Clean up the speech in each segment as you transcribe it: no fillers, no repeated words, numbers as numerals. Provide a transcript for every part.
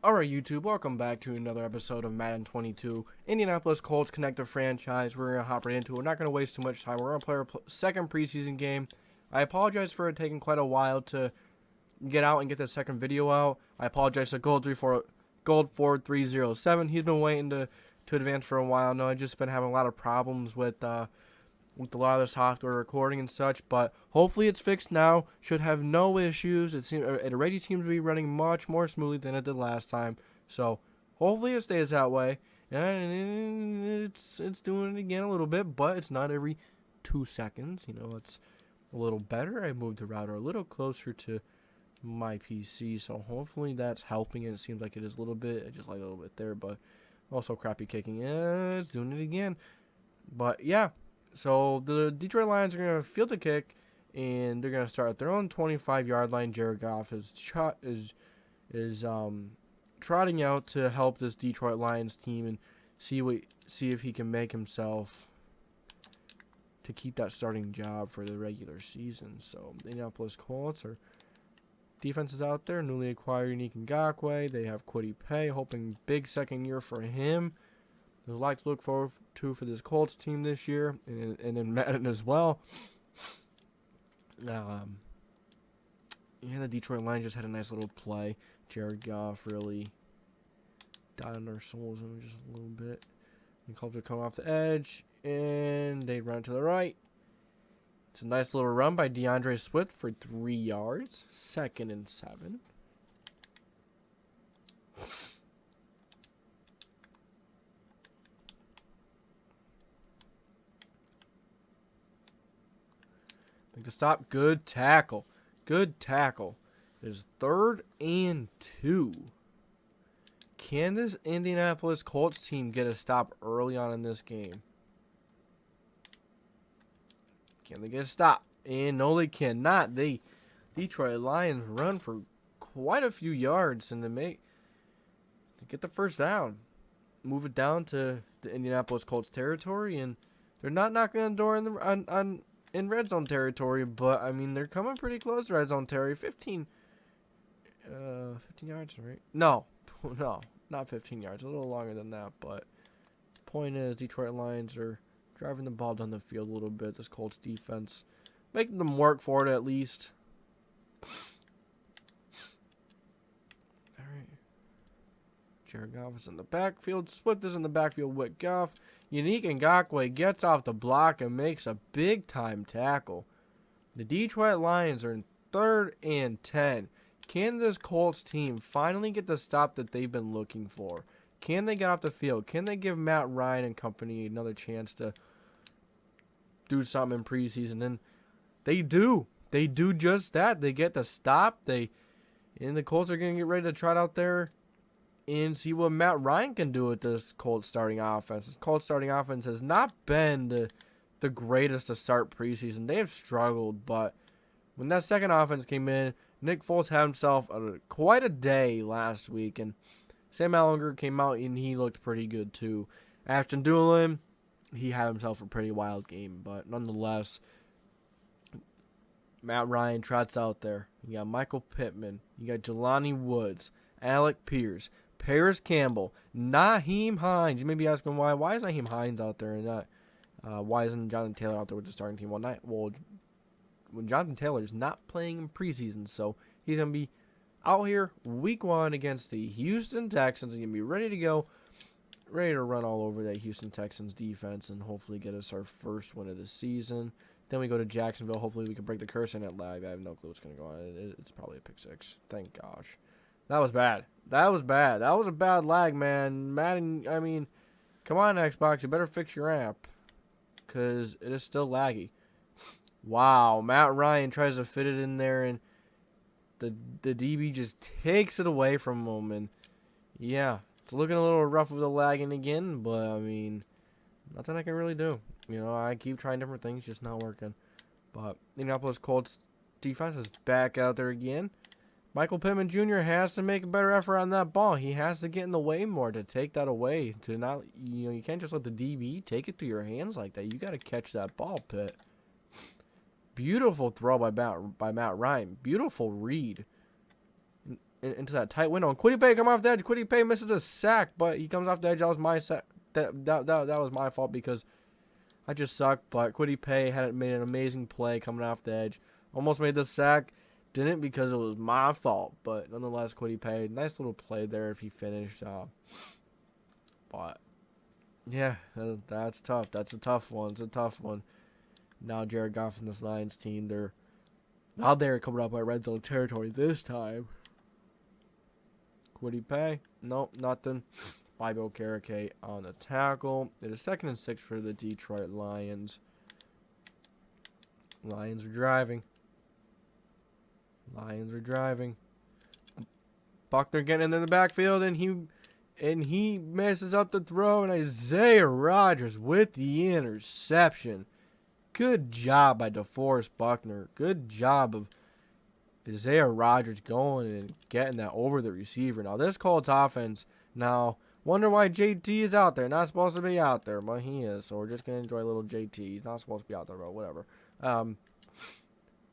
Alright YouTube, welcome back to another episode of Madden 22, Indianapolis Colts Connected Franchise. We're going to hop right into it. We're not going to waste too much time. We're going to play our second preseason game. I apologize for it taking quite a while to get out and get the second video out. I apologize to Gold4307. He's been waiting to advance for a while. No, I've just been having a lot of problems with a lot of the software recording and such, but hopefully it's fixed now. Should have no issues. It already seems to be running much more smoothly than it did last time. So hopefully it stays that way. And it's doing it again a little bit, but it's not every 2 seconds. You know, it's a little better. I moved the router a little closer to my PC, so hopefully that's helping. And it seems like it is a little bit. I just like a little bit there, but also crappy kicking. Yeah, it's doing it again. But yeah. So the Detroit Lions are going to field a kick, and they're going to start at their own 25-yard line. Jared Goff is trotting out to help this Detroit Lions team and see if he can make himself to keep that starting job for the regular season. So the Indianapolis Colts are defenses out there. Newly acquired Ehlinger Ngakwe. They have Kwity Paye, hoping big second year for him. There's a lot to look forward to for this Colts team this year, and in Madden as well. Yeah, the Detroit Lions just had a nice little play. Jared Goff really died on their souls in just a little bit. The Colts would come off the edge, and they run to the right. It's a nice little run by DeAndre Swift for 3 yards. 2nd and 7. Make the stop. Good tackle. Good tackle. It is 3rd and 2. Can this Indianapolis Colts team get a stop early on in this game? Can they get a stop? And no, they cannot. The Detroit Lions run for quite a few yards and to get the first down. Move it down to the Indianapolis Colts territory, and they're not knocking on the door in red zone territory, but I mean they're coming pretty close to red zone territory. 15 yards, right? No, not 15 yards. A little longer than that, but point is, Detroit Lions are driving the ball down the field a little bit. This Colts defense making them work for it at least. All right, Jared Goff is in the backfield. Swift is in the backfield with Goff. Ehlinger Ngakwe gets off the block and makes a big-time tackle. The Detroit Lions are in 3rd and 10. Can this Colts team finally get the stop that they've been looking for? Can they get off the field? Can they give Matt Ryan and company another chance to do something in preseason? And they do. They do just that. They get the stop. And the Colts are going to get ready to trot out there and see what Matt Ryan can do with this Colts starting offense. This Colts starting offense has not been the greatest to start preseason. They have struggled, but when that second offense came in, Nick Foles had himself quite a day last week, and Sam Ehlinger came out and he looked pretty good too. Ashton Doolin, he had himself a pretty wild game, but nonetheless, Matt Ryan trots out there. You got Michael Pittman, you got Jelani Woods, Alec Pierce, Paris Campbell, Nyheim Hines. You may be asking why. Why is Nyheim Hines out there and not? Why isn't Jonathan Taylor out there with the starting team? Well, when Jonathan Taylor is not playing in preseason, so he's gonna be out here week 1 against the Houston Texans. He's gonna be ready to go, ready to run all over that Houston Texans defense and hopefully get us our first win of the season. Then we go to Jacksonville. Hopefully we can break the curse in that lag. I have no clue what's gonna go on. It's probably a pick 6. Thank gosh. That was bad. That was bad. That was a bad lag, man. Madden, I mean, come on, Xbox. You better fix your app. Because it is still laggy. Wow. Matt Ryan tries to fit it in there, and the DB just takes it away from him. And, yeah, it's looking a little rough with the lagging again. But, I mean, nothing I can really do. You know, I keep trying different things, just not working. But Indianapolis Colts defense is back out there again. Michael Pittman Jr. has to make a better effort on that ball. He has to get in the way more to take that away. To not, you can't just let the DB take it through your hands like that. You got to catch that ball, Pitt. Beautiful throw by Matt Ryan. Beautiful read. into that tight window. And Kwity Paye come off the edge. Kwity Paye misses a sack, but he comes off the edge. That was my sack. That was my fault because I just suck. But Kwity Paye had made an amazing play coming off the edge. Almost made the sack. Didn't because it was my fault. But nonetheless, Kwity Paye, nice little play there if he finished. But yeah, that's tough. That's a tough one. It's a tough one. Now Jared Goff and this Lions team, they're coming up by red zone territory this time. Kwity Paye, nope, nothing. Bibo Karake on the tackle. It is 2nd and 6 for the Detroit Lions. Lions are driving. Buckner getting into the backfield, and he messes up the throw, and Isaiah Rodgers with the interception. Good job by DeForest Buckner. Good job of Isaiah Rodgers going and getting that over the receiver. Now, this Colts offense, wonder why JT is out there. Not supposed to be out there, but he is. So we're just going to enjoy a little JT. He's not supposed to be out there, but whatever. But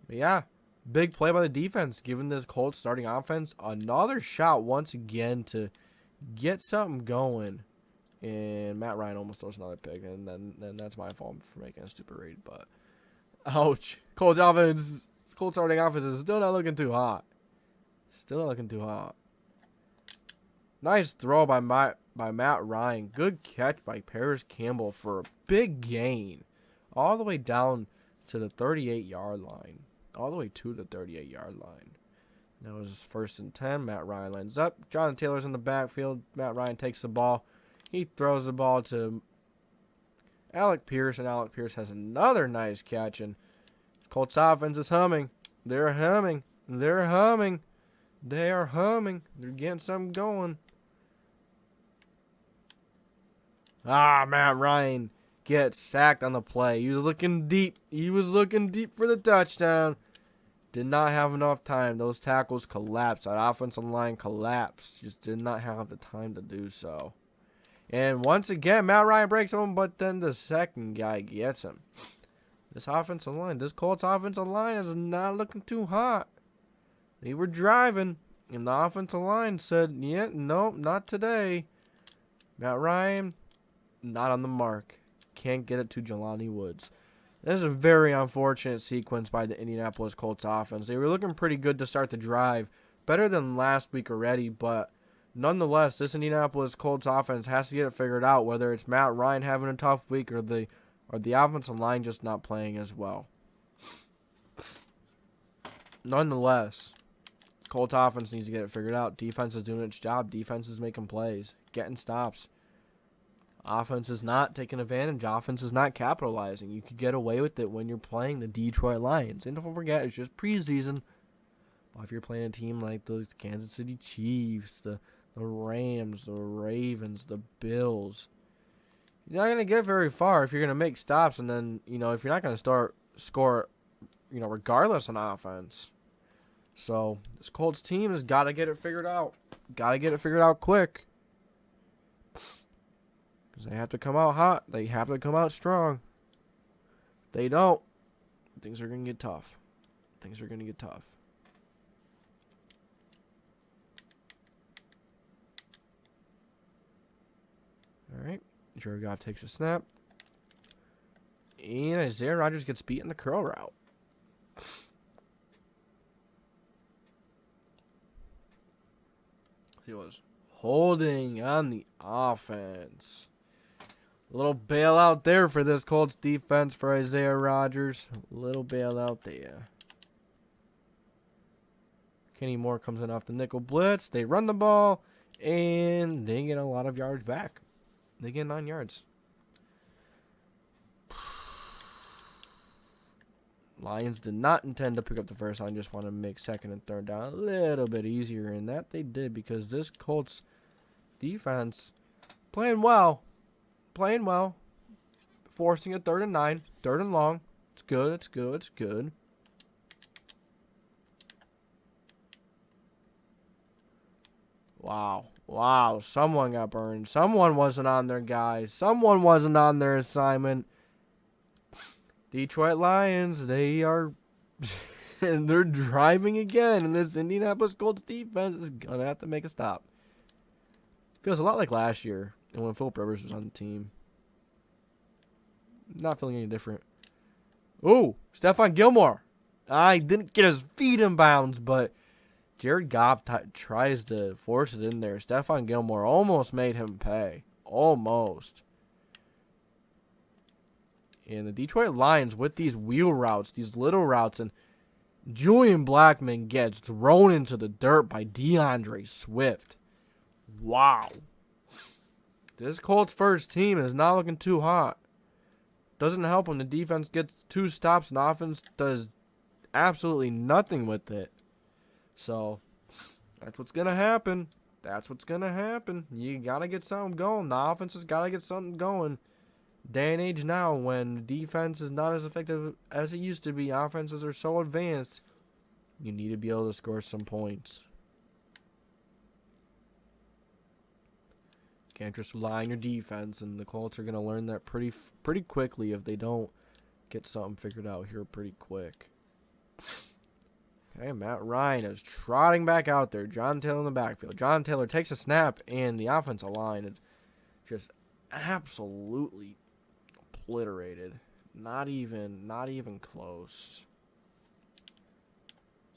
yeah, big play by the defense, giving this Colts starting offense another shot once again to get something going. And Matt Ryan almost throws another pick, and then that's my fault for making a stupid read. But ouch, Colts starting offense is still not looking too hot. Nice throw by Matt Ryan. Good catch by Paris Campbell for a big gain, all the way down to the 38-yard line. That was 1st and 10. Matt Ryan lines up. Jonathan Taylor's in the backfield. Matt Ryan takes the ball. He throws the ball to Alec Pierce, and Alec Pierce has another nice catch. And Colts offense is humming. They're humming. They're getting something going. Matt Ryan gets sacked on the play. He was looking deep. For the touchdown. Did not have enough time. Those tackles collapsed. That offensive line collapsed. Just did not have the time to do so. And once again, Matt Ryan breaks him, but then the second guy gets him. This Colts offensive line is not looking too hot. They were driving, and the offensive line said, nope, not today. Matt Ryan, not on the mark. Can't get it to Jelani Woods. This is a very unfortunate sequence by the Indianapolis Colts offense. They were looking pretty good to start the drive. Better than last week already, but nonetheless, this Indianapolis Colts offense has to get it figured out, whether it's Matt Ryan having a tough week or the offensive line just not playing as well. Nonetheless, Colts offense needs to get it figured out. Defense is doing its job. Defense is making plays, getting stops. Offense is not taking advantage. Offense is not capitalizing. You could get away with it when you're playing the Detroit Lions. And don't forget, it's just preseason. Well, if you're playing a team like those Kansas City Chiefs, the Rams, the Ravens, the Bills, you're not going to get very far if you're going to make stops. And then, if you're not going to score, regardless on offense. So this Colts team has got to get it figured out. Got to get it figured out quick. Because they have to come out hot. They have to come out strong. If they don't, things are going to get tough. All right. Jared Goff takes a snap. And Isaiah Rodgers gets beat in the curl route. He was holding on the offense. A little bailout there for this Colts defense for Isaiah Rodgers. A little bailout there. Kenny Moore comes in off the nickel blitz. They run the ball, and they get a lot of yards back. They get 9 yards. Lions did not intend to pick up the first down. Just want to make 2nd and 3rd down a little bit easier, and that they did because this Colts defense playing well, forcing a 3rd and 9, 3rd and long. It's good. Wow, someone got burned. Someone wasn't on their guys. Someone wasn't on their assignment. Detroit Lions, they are And they're driving again, and this Indianapolis Colts defense is going to have to make a stop. Feels a lot like last year, and when Philip Rivers was on the team. Not feeling any different. Oh, Stephon Gilmore. I didn't get his feet in bounds, but Jared Goff tries to force it in there. Stephon Gilmore almost made him pay. Almost. And the Detroit Lions with these wheel routes, these little routes, and Julian Blackmon gets thrown into the dirt by DeAndre Swift. Wow. This Colts first team is not looking too hot. Doesn't help when the defense gets 2 stops and the offense does absolutely nothing with it. So, that's what's going to happen. That's what's going to happen. You got to get something going. The offense has got to get something going. Day and age now when defense is not as effective as it used to be, offenses are so advanced, you need to be able to score some points. Can't just rely on your defense, and the Colts are going to learn that pretty quickly if they don't get something figured out here pretty quick. Okay, Matt Ryan is trotting back out there. John Taylor in the backfield. John Taylor takes a snap, and the offensive line is just absolutely obliterated. Not even close.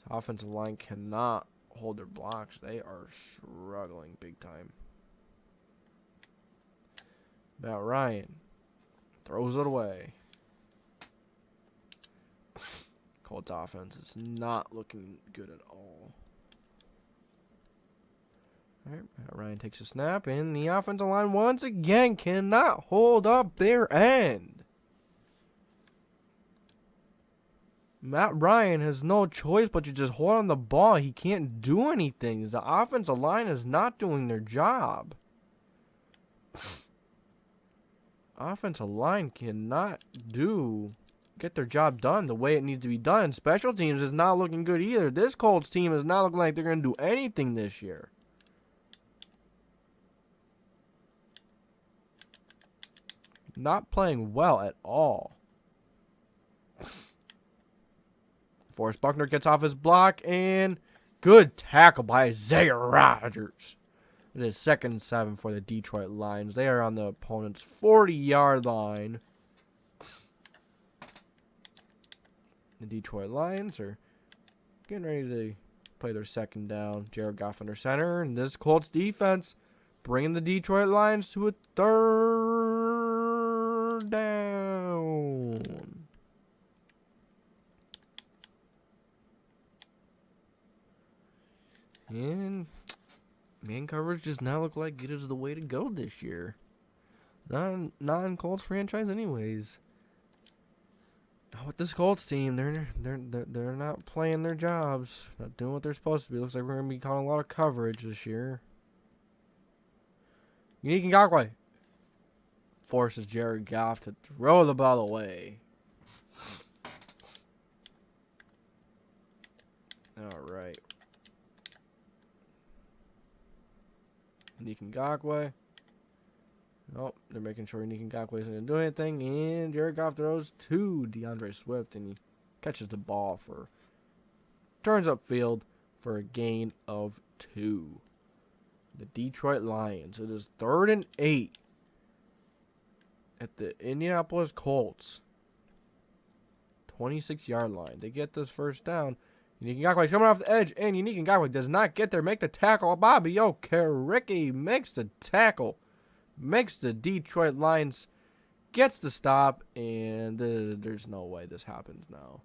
The offensive line cannot hold their blocks. They are struggling big time. Matt Ryan throws it away. Colts offense is not looking good at all. All right, Matt Ryan takes a snap, and the offensive line once again cannot hold up their end. Matt Ryan has no choice but to just hold on the ball. He can't do anything. The offensive line is not doing their job. Offensive line cannot get their job done the way it needs to be done. Special teams is not looking good either. This Colts team is not looking like they're going to do anything this year. Not playing well at all. Forrest Buckner gets off his block, and good tackle by Isaiah Rodgers. It is 2nd and 7 for the Detroit Lions. They are on the opponent's 40-yard line. The Detroit Lions are getting ready to play their second down. Jared Goff under center, and this Colts defense bringing the Detroit Lions to a 3rd down. And man coverage does not look like it is the way to go this year. Not in Colts franchise anyways. With this Colts team, they're not playing their jobs, not doing what they're supposed to be. Looks like we're gonna be calling a lot of coverage this year. Unique Ngakoue forces Jared Goff to throw the ball away. All right. Unique Ngakoue. Nope, they're making sure Unique Ngakoue isn't going to do anything. And Jared Goff throws to DeAndre Swift, and he catches the ball turns upfield for a gain of 2. The Detroit Lions. It is 3rd and 8 at the Indianapolis Colts 26-yard line. They get this first down. Unique Ngakoue coming off the edge, and Unique Ngakoue does not get there. Make the tackle. Bobby Okereke makes the tackle. Makes the Detroit Lions, gets the stop, and there's no way this happens now.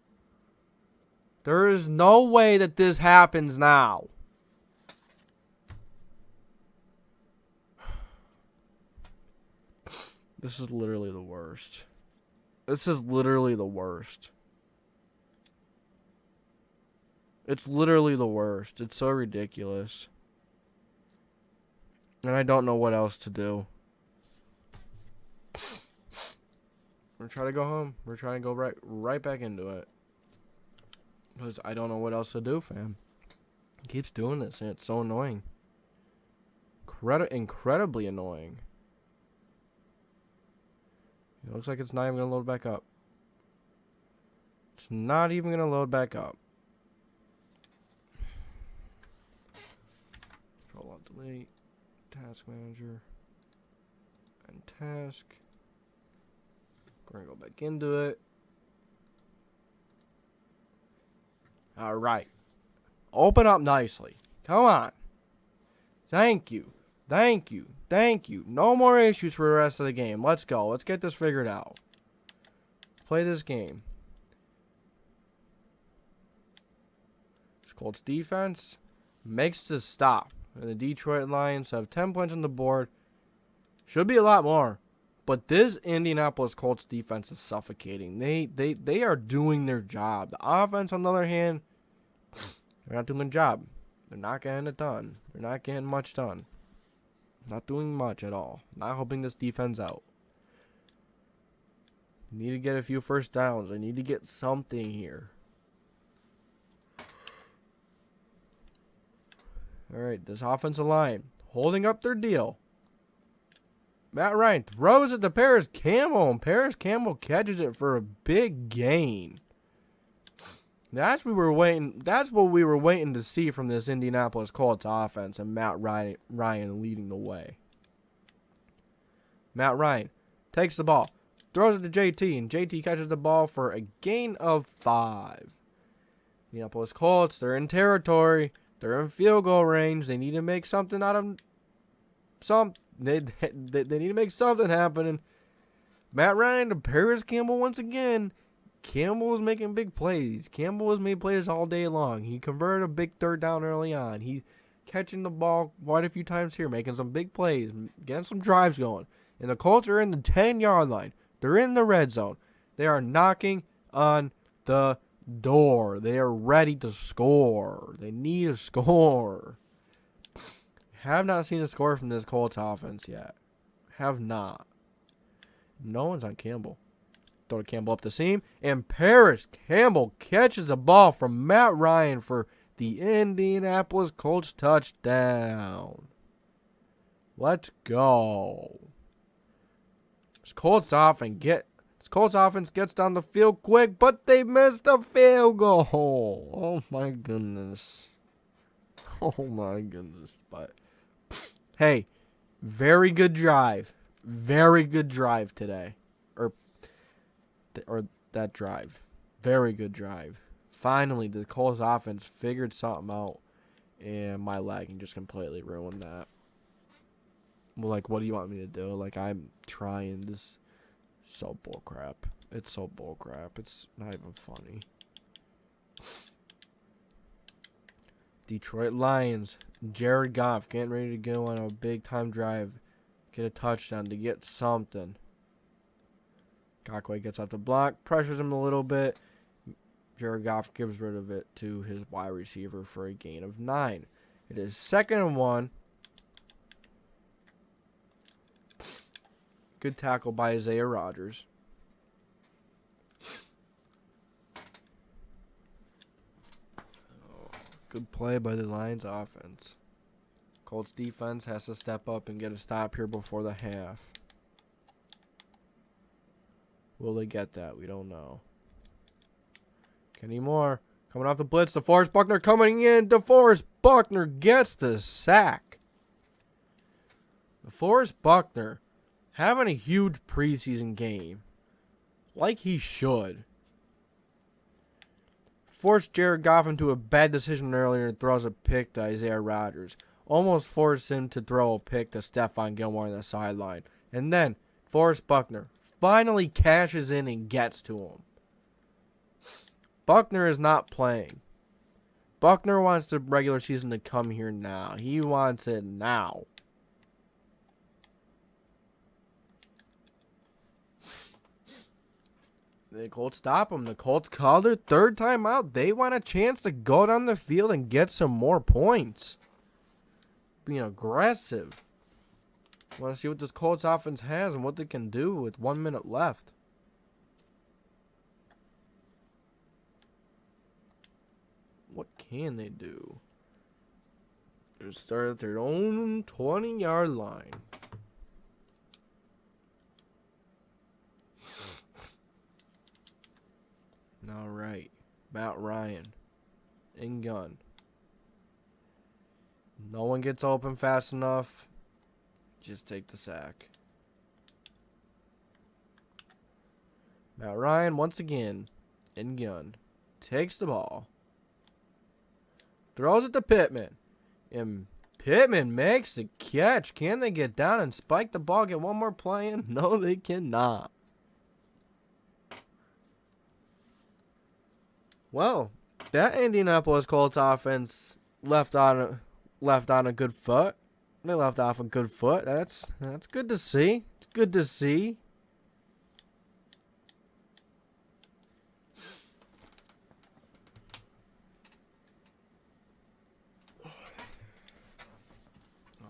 There is no way that this happens now. This is literally the worst. This is literally the worst. It's literally the worst. It's so ridiculous. And I don't know what else to do. We're trying to go home. We're trying to go right back into it. Because I don't know what else to do, fam. He keeps doing this, and it's so annoying. Incredibly annoying. It looks like it's not even going to load back up. It's not even going to load back up. delete. Task manager. And task. We're going to go back into it. All right. Open up nicely. Come on. Thank you. Thank you. Thank you. No more issues for the rest of the game. Let's go. Let's get this figured out. Play this game. This Colts defense makes this stop. And the Detroit Lions have 10 points on the board. Should be a lot more. But this Indianapolis Colts defense is suffocating. They are doing their job. The offense, on the other hand, they're not doing their job. They're not getting it done. They're not getting much done. Not doing much at all. Not helping this defense out. Need to get a few first downs. They need to get something here. All right, this offensive line holding up their deal. Matt Ryan throws it to Paris Campbell, and Paris Campbell catches it for a big gain. That's what we were waiting to see from this Indianapolis Colts offense, and Matt Ryan leading the way. Matt Ryan takes the ball, throws it to JT, and JT catches the ball for a gain of 5. Indianapolis Colts, they're in territory. They're in field goal range. They need to make something out of They need to make something happen. And Matt Ryan to Paris Campbell once again. Campbell was making big plays. Campbell has made plays all day long. He converted a big third down early on. He catching the ball quite a few times here, making some big plays, getting some drives going. And the Colts are in the 10-yard line. They're in the red zone. They are knocking on the door. They are ready to score. They need a score. Have not seen a score from this Colts offense yet. Have not. No one's on Campbell. Throw to Campbell up the seam. And Paris Campbell catches the ball from Matt Ryan for the Indianapolis Colts touchdown. Let's go. This Colts offense gets down the field quick, but they missed the field goal. Oh my goodness. Oh my goodness. But hey, very good drive. Very good drive today. Or that drive. Very good drive. Finally, the Colts offense figured something out, and my lagging just completely ruined that. Well, like, what do you want me to do? Like, I'm trying. This so bullcrap. It's so bullcrap. It's not even funny. Detroit Lions. Jared Goff getting ready to go on a big-time drive. Get a touchdown to get something. Cockway gets off the block, pressures him a little bit. Jared Goff gives rid of it to his wide receiver for a gain of 9. It is 2nd and 1. Good tackle by Isaiah Rodgers. Good play by the Lions offense. Colts defense has to step up and get a stop here before the half. Will they get that? We don't know. Kenny Moore coming off the blitz. DeForest Buckner coming in. DeForest Buckner gets the sack. DeForest Buckner having a huge preseason game. Like he should. Forced Jared Goff into a bad decision earlier and throws a pick to Isaiah Rodgers. Almost forced him to throw a pick to Stephon Gilmore on the sideline. And then DeForest Buckner finally cashes in and gets to him. Buckner is not playing. Buckner wants the regular season to come here now. He wants it now. The Colts stop him. The Colts call their 3rd time out. They want a chance to go down the field and get some more points. Being aggressive. Want to see what this Colts offense has and what they can do with 1 minute left. What can they do? They start at their own 20-yard line. All right. Matt Ryan. In gun. No one gets open fast enough. Just take the sack. Now Ryan, once again, in gun, takes the ball. Throws it to Pittman. And Pittman makes the catch. Can they get down and spike the ball, get one more play in? No, they cannot. Well, that Indianapolis Colts offense left on a good foot. They left off a good foot. That's good to see. It's good to see.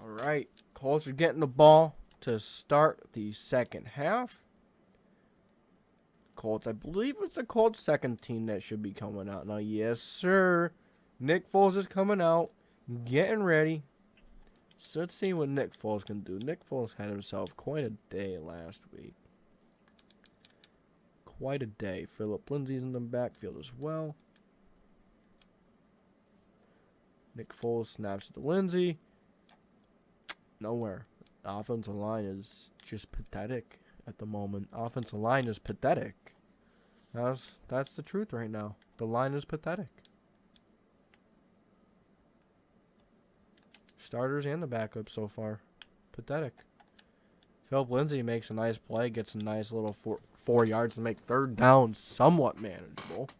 All right, Colts are getting the ball to start the second half. Colts, I believe it's the Colts' second team that should be coming out now. Yes, sir. Nick Foles is coming out, getting ready. So let's see what Nick Foles can do. Nick Foles had himself quite a day last week. Quite a day. Phillip Lindsay's in the backfield as well. Nick Foles snaps to Lindsay. Nowhere. The offensive line is just pathetic at the moment. Offensive line is pathetic. That's the truth right now. The line is pathetic. Starters and the backups so far. Pathetic. Phillip Lindsay makes a nice play, gets a nice little 4 yards to make third down somewhat manageable.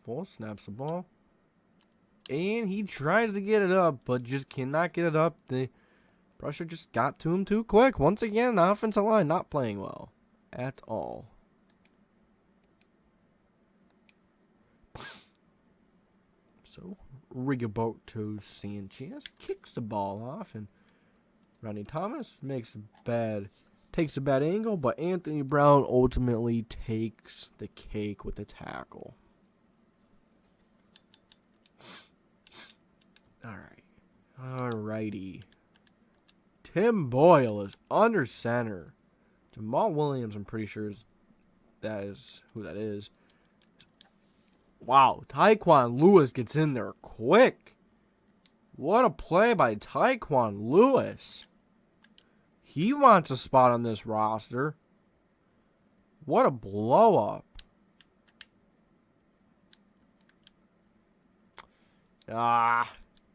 Foles snaps the ball. And he tries to get it up, but just cannot get it up. The pressure just got to him too quick. Once again, the offensive line not playing well at all. So, Rigoberto Sanchez kicks the ball off, and Ronnie Thomas takes a bad angle, but Anthony Brown ultimately takes the cake with the tackle. Alrighty. Tim Boyle is under center. Jamal Williams, I'm pretty sure that is who that is. Wow, Tyquan Lewis gets in there quick. What a play by Tyquan Lewis. He wants a spot on this roster. What a blow up.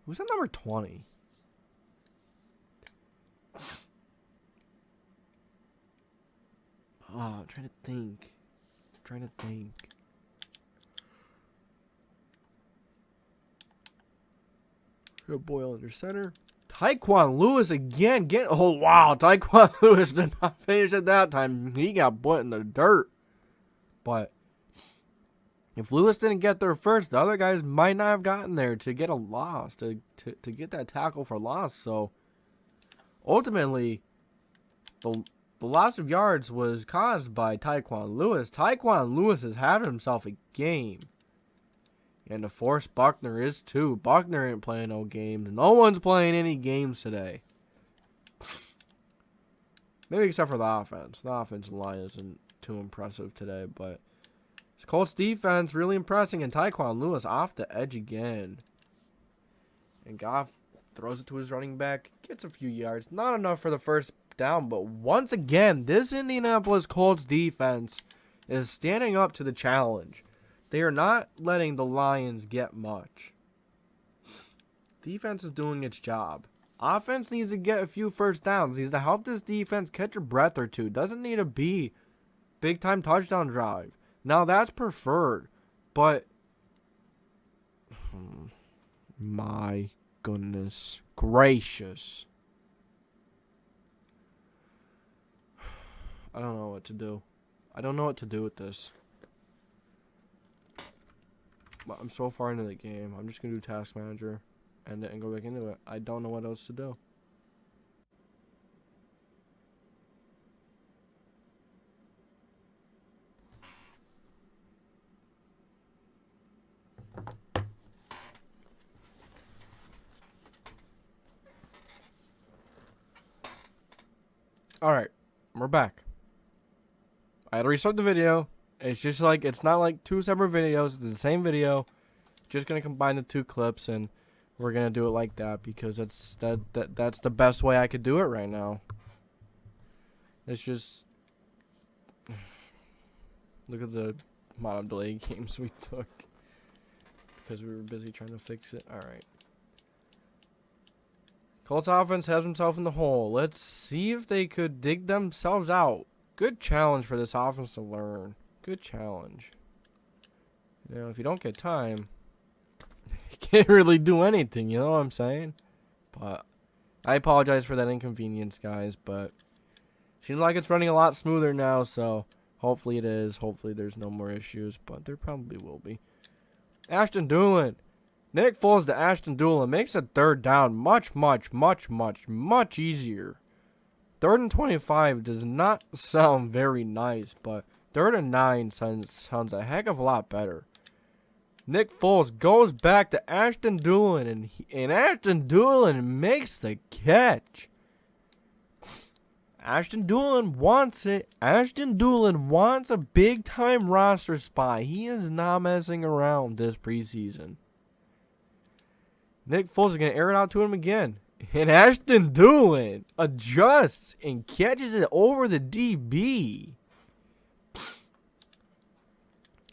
Who's that number 20? I'm trying to think. Good Boyle under center. Tyquan Lewis again. Oh, wow. Tyquan Lewis did not finish at that time. He got put in the dirt. But if Lewis didn't get there first, the other guys might not have gotten there to get a loss, to get that tackle for loss. So, ultimately, the loss of yards was caused by Tyquan Lewis. Tyquan Lewis is having himself a game. And DeForest Buckner is too. Buckner ain't playing no games. No one's playing any games today. Maybe except for the offense. The offensive line isn't too impressive today, but Colts defense really impressing, and Tyquan Lewis off the edge again. And Goff throws it to his running back, gets a few yards. Not enough for the first down, but once again, this Indianapolis Colts defense is standing up to the challenge. They are not letting the Lions get much. Defense is doing its job. Offense needs to get a few first downs. Needs to help this defense catch a breath or two. Doesn't need to be big-time touchdown drive. Now, that's preferred, but my goodness gracious. I don't know what to do. I don't know what to do with this. I'm so far into the game. I'm just going to do Task Manager and go back into it. I don't know what else to do. Alright, we're back. I had to restart the video. It's just it's not like two separate videos. It's the same video. Just going to combine the two clips, and we're gonna do it like that because that's the best way I could do it right now. It's just look at the amount of delay games we took because we were busy trying to fix it. All right. Colts offense has himself in the hole. Let's see if they could dig themselves out. Good challenge for this offense to learn. Good challenge. You know, if you don't get time, you can't really do anything, you know what I'm saying? But I apologize for that inconvenience, guys, but seems like it's running a lot smoother now, so hopefully it is. Hopefully there's no more issues, but there probably will be. Ashton Doolin. Nick Foles to Ashton Doolin makes a third down much easier. 3rd and 25 does not sound very nice, but 3rd and 9 sounds a heck of a lot better. Nick Foles goes back to Ashton Doolin, and Ashton Doolin makes the catch. Ashton Doolin wants it. Ashton Doolin wants a big-time roster spot. He is not messing around this preseason. Nick Foles is going to air it out to him again. And Ashton Doolin adjusts and catches it over the DB.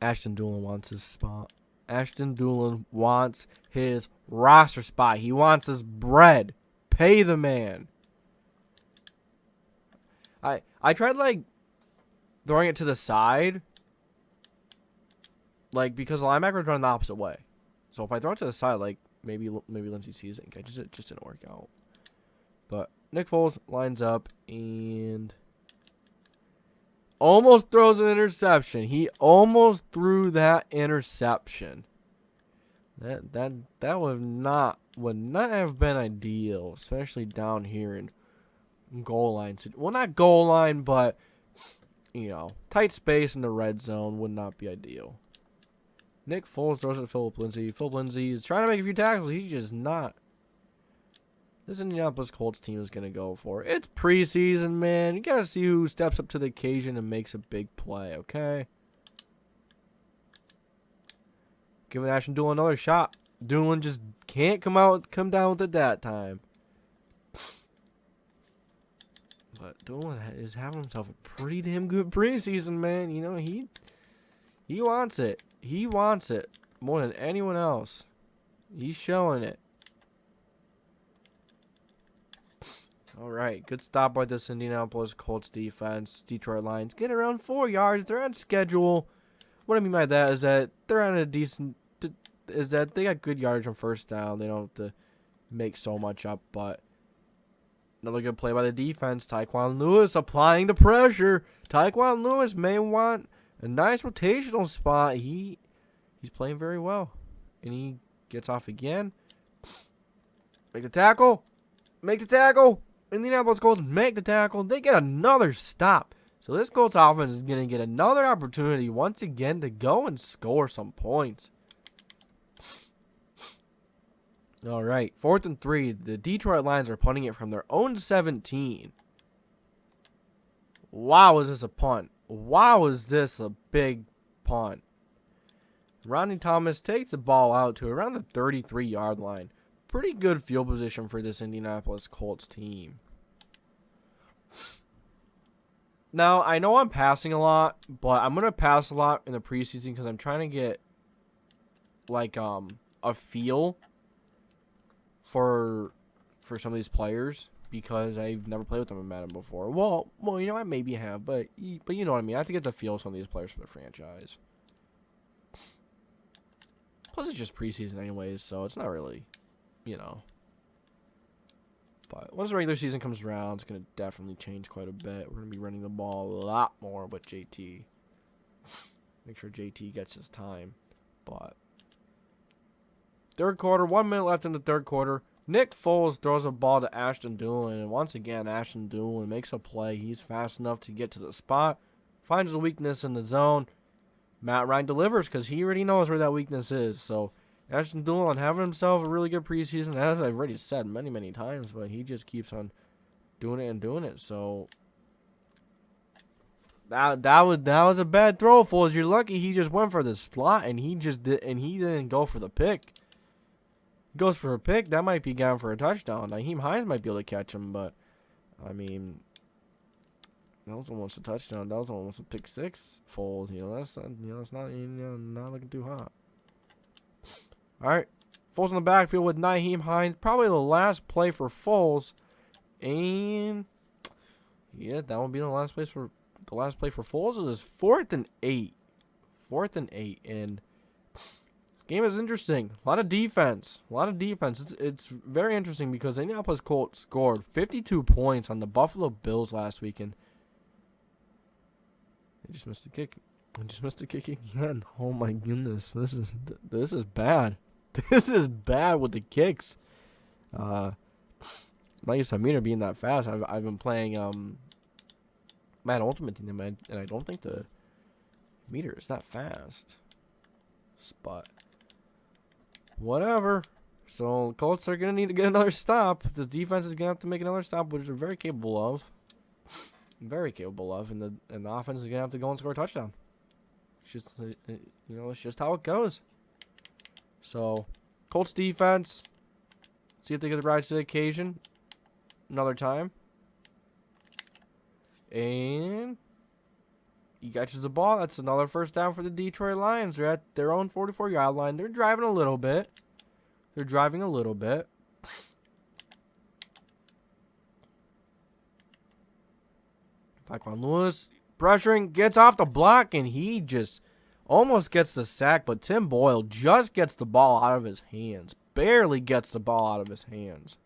Ashton Doolin wants his spot. Ashton Doolin wants his roster spot. He wants his bread. Pay the man. I tried, like, throwing it to the side. Like, because the linebacker was running the opposite way. So if I throw it to the side, like, maybe Lindsey sees it and catches it. Just didn't work out. But Nick Foles lines up and almost throws an interception. He almost threw that interception. That would not have been ideal, especially down here in goal line. Well, not goal line, but you know, tight space in the red zone would not be ideal. Nick Foles throws it to Philip Lindsay. Philip Lindsay is trying to make a few tackles. He's just not. This Indianapolis Colts team is going to go for it. It's preseason, man. You got to see who steps up to the occasion and makes a big play, okay? Giving Ashton Doolin another shot. Doolin just can't come down with it that time. But Doolin is having himself a pretty damn good preseason, man. You know, he wants it. He wants it more than anyone else. He's showing it. All right, good stop by this Indianapolis Colts defense. Detroit Lions get around 4 yards. They're on schedule. What I mean by that is that they're on a decent. Is that they got good yardage on first down. They don't have to make so much up. But another good play by the defense. Tyquan Lewis applying the pressure. Tyquan Lewis may want a nice rotational spot. He's playing very well, and he gets off again. Make the tackle. Make the tackle. Indianapolis Colts make the tackle. They get another stop. So this Colts offense is going to get another opportunity once again to go and score some points. All right, 4th and 3. The Detroit Lions are punting it from their own 17. Wow, is this a punt? Wow, is this a big punt? Rodney Thomas takes the ball out to around the 33-yard line. Pretty good field position for this Indianapolis Colts team. Now, I know I'm passing a lot, but I'm going to pass a lot in the preseason because I'm trying to get, like, a feel for some of these players because I've never played with them in Madden before. Well, you know, I maybe have, but you know what I mean. I have to get the feel of some of these players for the franchise. Plus, it's just preseason anyways, so it's not really, you know. But once the regular season comes around, it's going to definitely change quite a bit. We're going to be running the ball a lot more with JT. Make sure JT gets his time. But third quarter, 1 minute left in the third quarter. Nick Foles throws a ball to Ashton Doolin. And once again, Ashton Doolin makes a play. He's fast enough to get to the spot. Finds the weakness in the zone. Matt Ryan delivers because he already knows where that weakness is. So Ashton Doolin having himself a really good preseason, as I've already said many times, but he just keeps on doing it and doing it. So that was a bad throw, Foles. You're lucky he just went for the slot and he didn't go for the pick. Goes for a pick. That might be down for a touchdown. Nyheim Hines might be able to catch him, but, I mean, that was almost a touchdown. That was almost a pick six. Foles, that's not, not looking too hot. All right. Foles in the backfield with Nyheim Hines. Probably the last play for Foles. And, yeah, that would be the last play for Foles. It was 4th and 8. 4th and 8. And this game is interesting. A lot of defense. It's very interesting because the Indianapolis Colts scored 52 points on the Buffalo Bills last weekend. They just missed a kick. Again. Oh my goodness. This is bad. This is bad with the kicks. Not used to meter being that fast. I've been playing Madden Ultimate Team, and I don't think the meter is that fast. But whatever. So Colts are gonna need to get another stop. This defense is gonna have to make another stop, which they're very capable of. And the offense is gonna have to go and score a touchdown. It's just it's just how it goes. So Colts defense, see if they get the rise to the occasion another time. And he catches the ball. That's another first down for the Detroit Lions. They're at their own 44-yard line. They're driving a little bit. Tyquan Lewis pressuring, gets off the block, and he just almost gets the sack, but Tim Boyle just gets the ball out of his hands. Barely gets the ball out of his hands.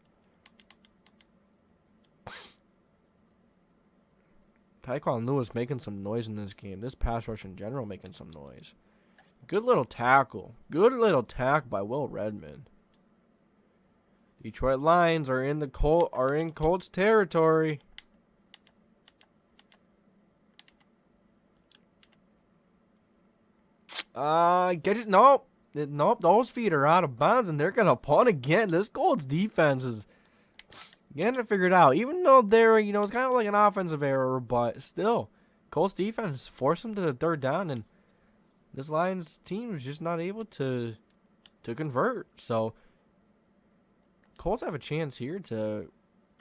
Tyquan Lewis making some noise in this game. This pass rush in general making some noise. Good little tackle. By Will Redmond. Detroit Lions are in Colts territory. Get it? Nope. Those feet are out of bounds, and they're gonna punt again. This Colts defense is getting to figure it out. Even though they're, it's kind of like an offensive error, but still, Colts defense forced them to the third down, and this Lions team is just not able to convert. So Colts have a chance here to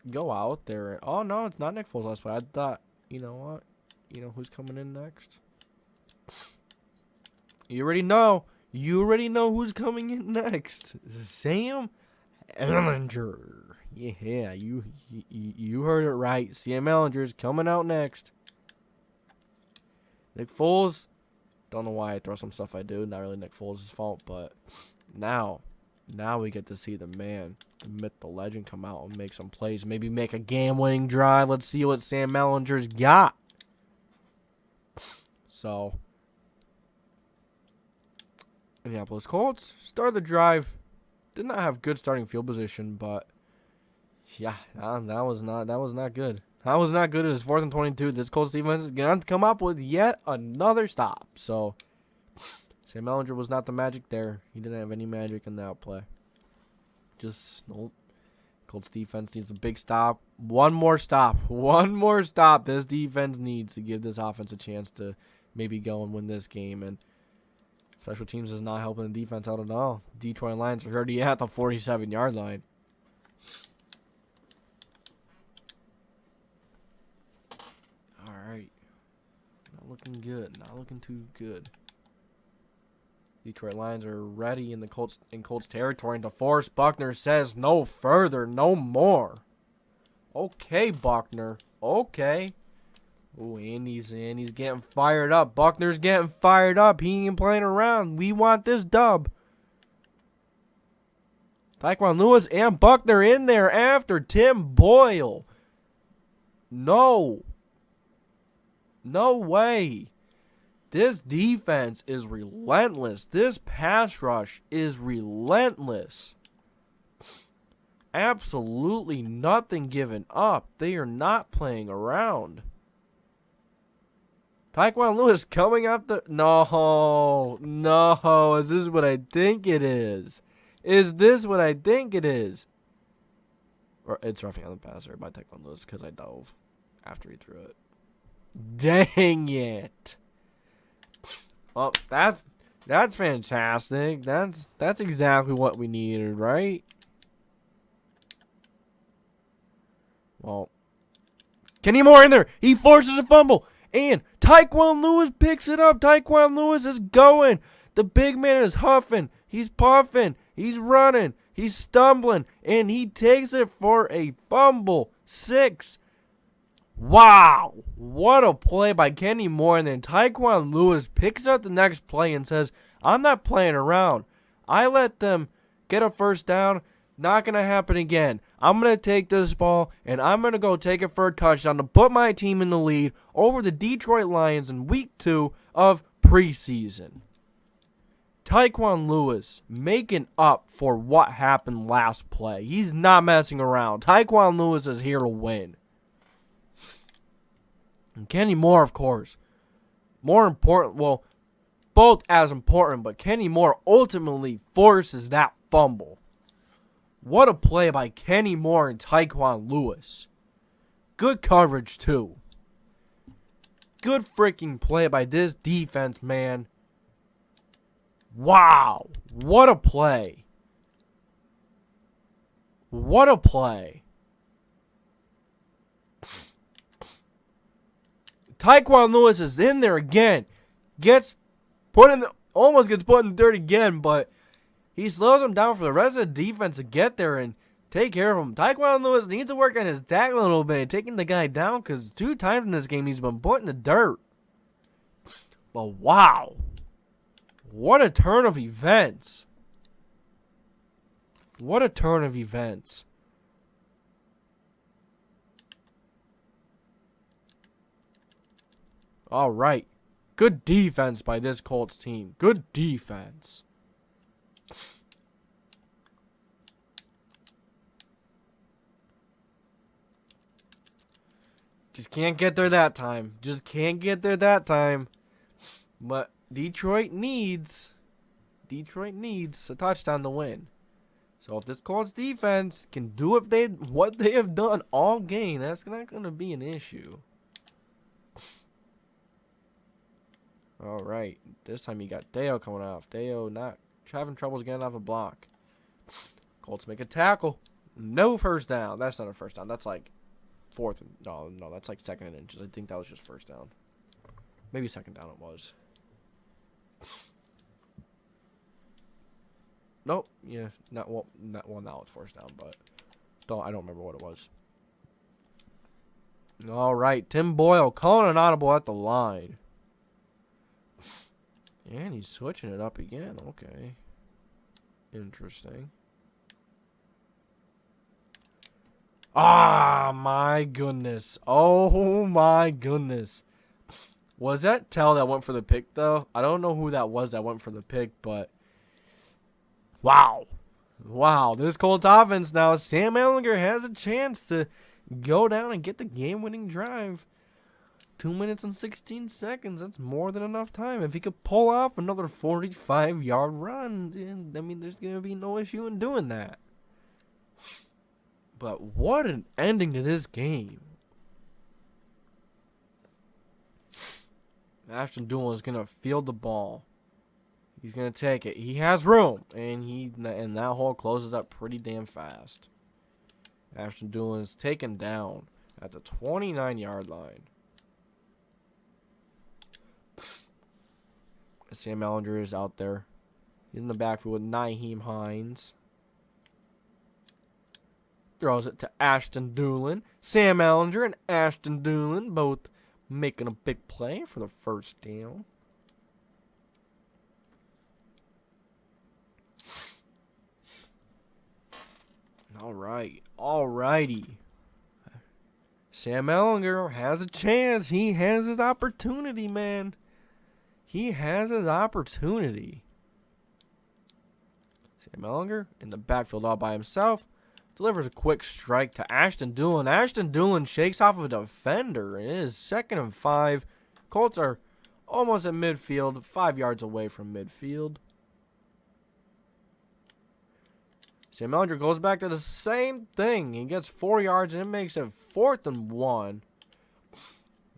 go out there. Oh no, it's not Nick Foles last play. I thought, you know what? You know who's coming in next? You already know who's coming in next. Sam Ehlinger. Yeah, you heard it right. Sam Ehlinger's coming out next. Nick Foles. Don't know why I throw some stuff I do. Not really Nick Foles' fault, but now we get to see the man, the myth, the legend come out and make some plays. Maybe make a game-winning drive. Let's see what Sam Ehlinger's got. So, Indianapolis Colts start the drive. Did not have good starting field position, but yeah, that was not good. That was not good. It was 4th and 22. This Colts defense is going to come up with yet another stop. So, Sam Ehlinger was not the magic there. He didn't have any magic in that play. Just, nope. Colts defense needs a big stop. One more stop. This defense needs to give this offense a chance to maybe go and win this game. And special teams is not helping the defense out at all. Detroit Lions are already at the 47-yard line. All right. Not looking good. Not looking too good. Detroit Lions are ready in Colts territory. And DeForest Buckner says no further, no more. Okay, Buckner. Okay. Oh, Andy's getting fired up. Buckner's getting fired up. He ain't playing around. We want this dub. Tyquan Lewis and Buckner in there after Tim Boyle. No way. This defense is relentless. This pass rush is relentless. Absolutely nothing given up. They are not playing around. Tyquan Lewis coming off the... No. Is this what I think it is? Is this what I think it is? Or it's roughing on the passer by Tyquan Lewis because I dove after he threw it. Dang it. Oh, That's fantastic. That's exactly what we needed, right? Well, Kenny Moore in there. He forces a fumble. And Tyquan Lewis picks it up. Tyquan Lewis is going. The big man is huffing. He's puffing. He's running. He's stumbling. And he takes it for a fumble. 6. Wow. What a play by Kenny Moore. And then Tyquan Lewis picks up the next play and says, I'm not playing around. I let them get a first down. Not going to happen again. I'm going to take this ball, and I'm going to go take it for a touchdown to put my team in the lead over the Detroit Lions in week 2 of preseason. Tyquan Lewis making up for what happened last play. He's not messing around. Tyquan Lewis is here to win. And Kenny Moore, of course. More important, well, both as important, but Kenny Moore ultimately forces that fumble. What a play by Kenny Moore and Tyquan Lewis. Good coverage, too. Good freaking play by this defense, man. Wow. What a play. What a play. Tyquan Lewis is in there again. Almost gets put in the dirt again, but he slows him down for the rest of the defense to get there and take care of him. Tyquan Lewis needs to work on his tackling a little bit, taking the guy down, because 2 times in this game he's been put in the dirt. But wow. What a turn of events. What a turn of events. All right. Good defense by this Colts team. Good defense. Just can't get there that time. Just can't get there that time. But Detroit needs a touchdown to win. So if this Colts defense can do what they have done all game, that's not going to be an issue. All right. This time you got Deo coming off. Deo not having troubles getting off the block. Colts make a tackle. No first down. That's not a first down. That's like fourth. No, that's like second and inches. I think that was just first down. Maybe second down it was. Nope. Yeah. Now it's first down, but I don't remember what it was. All right. Tim Boyle calling an audible at the line. And he's switching it up again. Okay. Interesting. Ah, my goodness. Oh, my goodness. Was that Tell that went for the pick, though? I don't know who that was that went for the pick, but wow. Wow, this Colts offense now. Sam Ehlinger has a chance to go down and get the game-winning drive. 2 minutes and 16 seconds. That's more than enough time. If he could pull off another 45-yard run, then, I mean, there's going to be no issue in doing that. But what an ending to this game. Ashton Doolin is going to field the ball. He's going to take it. He has room, and that hole closes up pretty damn fast. Ashton Doolin is taken down at the 29-yard line. Sam Ehlinger is out there. He's in the backfield with Nyheim Hines. Throws it to Ashton Doolin. Sam Ehlinger and Ashton Doolin both making a big play for the first down. All right. All righty. Sam Ehlinger has a chance. He has his opportunity, man. He has his opportunity. Sam Ehlinger in the backfield all by himself. Delivers a quick strike to Ashton Doolin. Ashton Doolin shakes off a defender. It is 2nd and 5. Colts are almost at midfield, 5 yards away from midfield. Sam Ehlinger goes back to the same thing. He gets 4 yards and it makes it 4th and 1.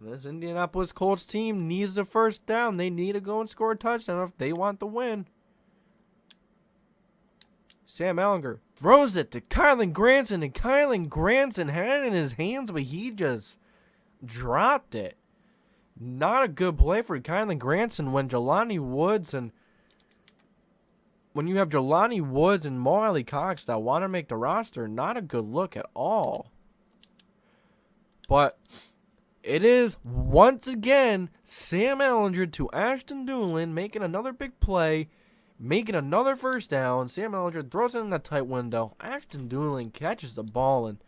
This Indianapolis Colts team needs the first down. They need to go and score a touchdown if they want the win. Sam Ehlinger throws it to Kylan Granson, and Kylan Granson had it in his hands, but he just dropped it. Not a good play for Kylan Granson when you have Jelani Woods and Mo Cox that want to make the roster. Not a good look at all. But it is, once again, Sam Ehlinger to Ashton Doolin making another big play, making another first down. Sam Ehlinger throws it in that tight window. Ashton Doolin catches the ball. And,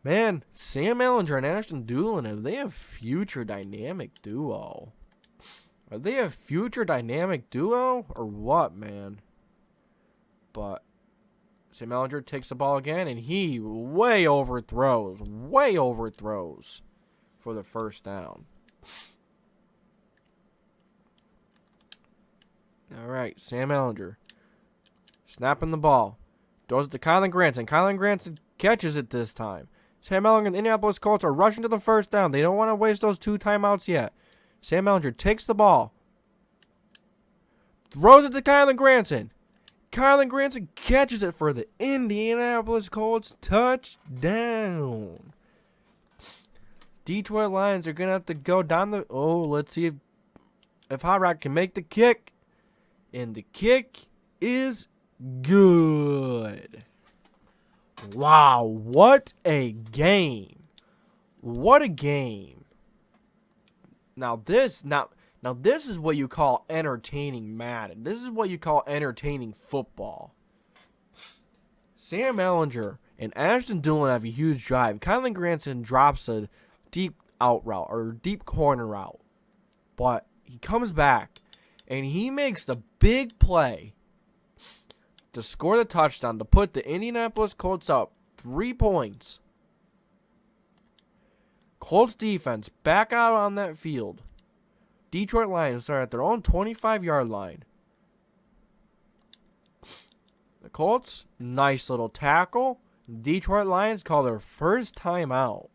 man, Sam Ehlinger and Ashton Doolin, are they a future dynamic duo? Are they a future dynamic duo or what, man? But Sam Ehlinger takes the ball again, and he way overthrows for the first down. All right, Sam Ehlinger snapping the ball. Throws it to Kylan Granson. Kylan Granson catches it this time. Sam Ehlinger and the Indianapolis Colts are rushing to the first down. They don't want to waste those 2 timeouts yet. Sam Ehlinger takes the ball. Throws it to Kylan Granson. Kylan Granson catches it for the Indianapolis Colts touchdown. Detroit Lions are going to have to go down the... Oh, let's see if Hot Rod can make the kick. And the kick is good. Wow, what a game. What a game. Now this is what you call entertaining Madden. This is what you call entertaining football. Sam Ehlinger and Ashton Doolin have a huge drive. Kylan Granson drops a deep out route or deep corner route. But he comes back and he makes the big play to score the touchdown to put the Indianapolis Colts up 3 points. Colts defense back out on that field. Detroit Lions are at their own 25-yard line. The Colts, nice little tackle. Detroit Lions call their first timeout.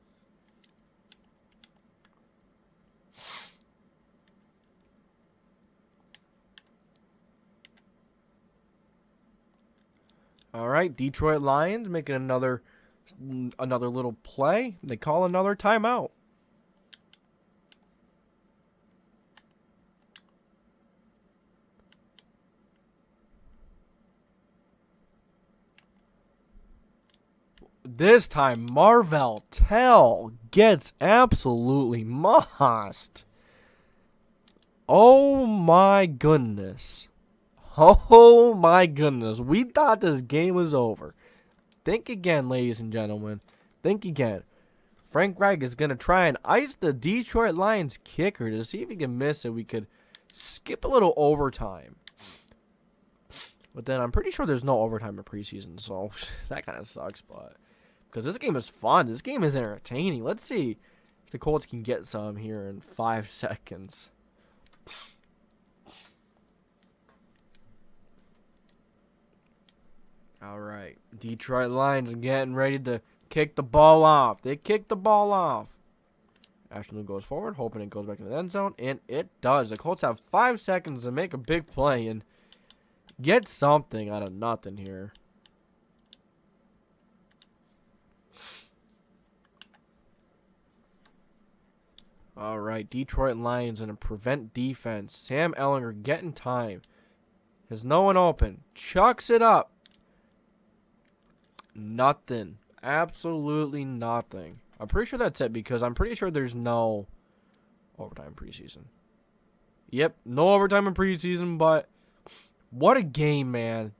All right, Detroit Lions making another little play. They call another timeout. This time, Marvell Tell gets absolutely mossed. Oh my goodness. Oh my goodness. We thought this game was over. Think again, ladies and gentlemen. Think again. Frank Reich is going to try and ice the Detroit Lions kicker to see if he can miss it. We could skip a little overtime. But then I'm pretty sure there's no overtime in preseason, so that kind of sucks. But because this game is fun. This game is entertaining. Let's see if the Colts can get some here in 5 seconds. All right. Detroit Lions are getting ready to kick the ball off. They kick the ball off. Ashton goes forward, hoping it goes back in the end zone, and it does. The Colts have 5 seconds to make a big play and get something out of nothing here. All right, Detroit Lions in a prevent defense. Sam Ehlinger getting time. Has no one open. Chucks it up. Nothing. Absolutely nothing. I'm pretty sure that's it because I'm pretty sure there's no overtime preseason. Yep, no overtime in preseason, but what a game, man.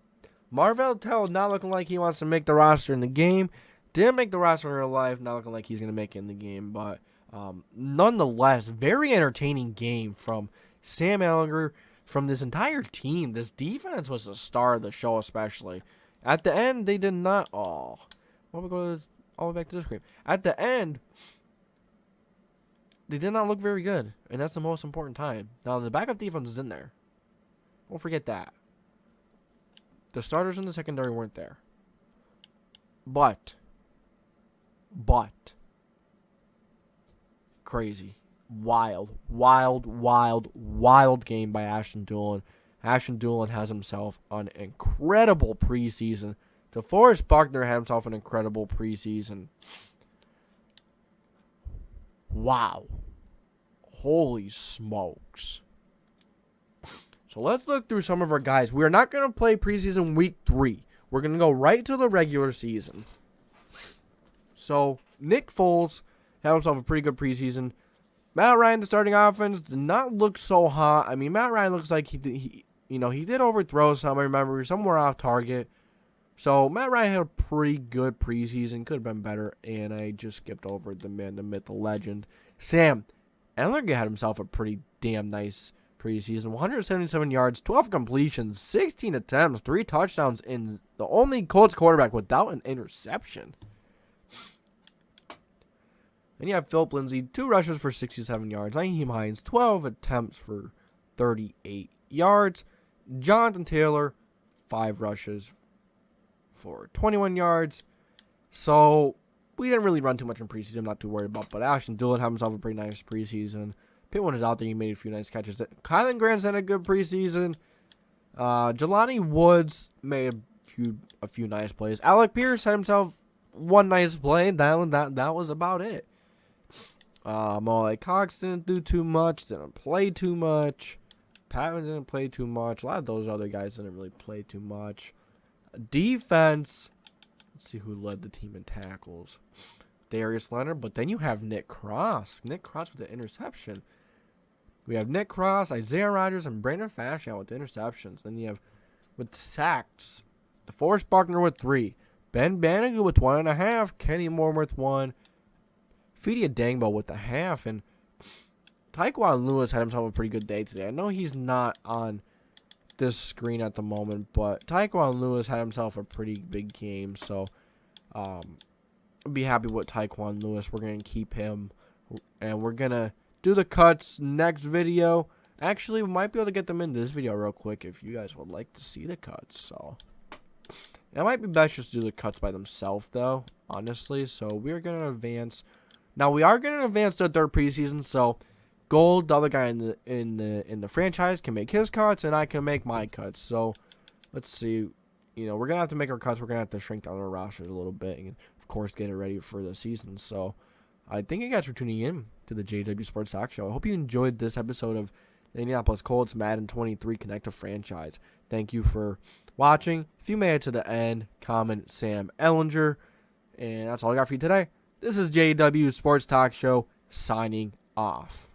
Marvell Tell not looking like he wants to make the roster in the game. Didn't make the roster in real life. Not looking like he's going to make it in the game, but nonetheless, very entertaining game from Sam Ehlinger, from this entire team. This defense was the star of the show, especially. At the end, they did not. Oh, why don't we go all the way back to this game? At the end, they did not look very good, and that's the most important time. Now, the backup defense is in there. Don't forget that. The starters in the secondary weren't there. But, Crazy. Wild game by Ashton Dulin. Ashton Dulin has himself an incredible preseason. DeForest Buckner had himself an incredible preseason. Wow. Holy smokes. So let's look through some of our guys. We are not going to play preseason week 3. We're going to go right to the regular season. So Nick Foles had himself a pretty good preseason. Matt Ryan, the starting offense, did not look so hot. I mean, Matt Ryan looks like he did overthrow some. I remember somewhere off target. So Matt Ryan had a pretty good preseason. Could have been better. And I just skipped over the man, the myth, the legend. Sam Ehlinger had himself a pretty damn nice preseason. 177 yards, 12 completions, 16 attempts, 3 touchdowns, and the only Colts quarterback without an interception. Then you have Philip Lindsay, 2 rushes for 67 yards. Nyheim Hines, 12 attempts for 38 yards. Jonathan Taylor, 5 rushes for 21 yards. So we didn't really run too much in preseason. I'm not too worried about. But Ashton Dulin had himself a pretty nice preseason. Pittman is out there. He made a few nice catches. Kylan Grant's had a good preseason. Jelani Woods made a few nice plays. Alec Pierce had himself one nice play. That was about it. Molly Cox didn't do too much. Didn't play too much. Patman didn't play too much. A lot of those other guys didn't really play too much. Defense. Let's see who led the team in tackles. Darius Leonard. But then you have Nick Cross. Nick Cross with the interception. We have Nick Cross, Isaiah Rodgers, and Brandon Fashion with the interceptions. Then you have with sacks. DeForest Buckner with 3. Ben Bannigan with 1.5. Kenny Moore with 1. Fedia Dangbo with the half. And Tyquan Lewis had himself a pretty good day today. I know he's not on this screen at the moment, but Tyquan Lewis had himself a pretty big game. So I'll be happy with Tyquan Lewis. We're going to keep him. And we're going to do the cuts next video. Actually, we might be able to get them in this video real quick if you guys would like to see the cuts. So it might be best just to do the cuts by themselves, though, honestly. So we're going to advance. Now we are going to advance to the 3rd preseason. So Gold, the other guy in the franchise, can make his cuts, and I can make my cuts. So let's see. We're going to have to make our cuts. We're going to have to shrink down our rosters a little bit and, of course, get it ready for the season. So I thank you guys for tuning in to the JDW Sports Talk Show. I hope you enjoyed this episode of the Indianapolis Colts Madden 23 Connect to Franchise. Thank you for watching. If you made it to the end, comment Sam Ehlinger. And that's all I got for you today. This is JDW Sports Talk Show signing off.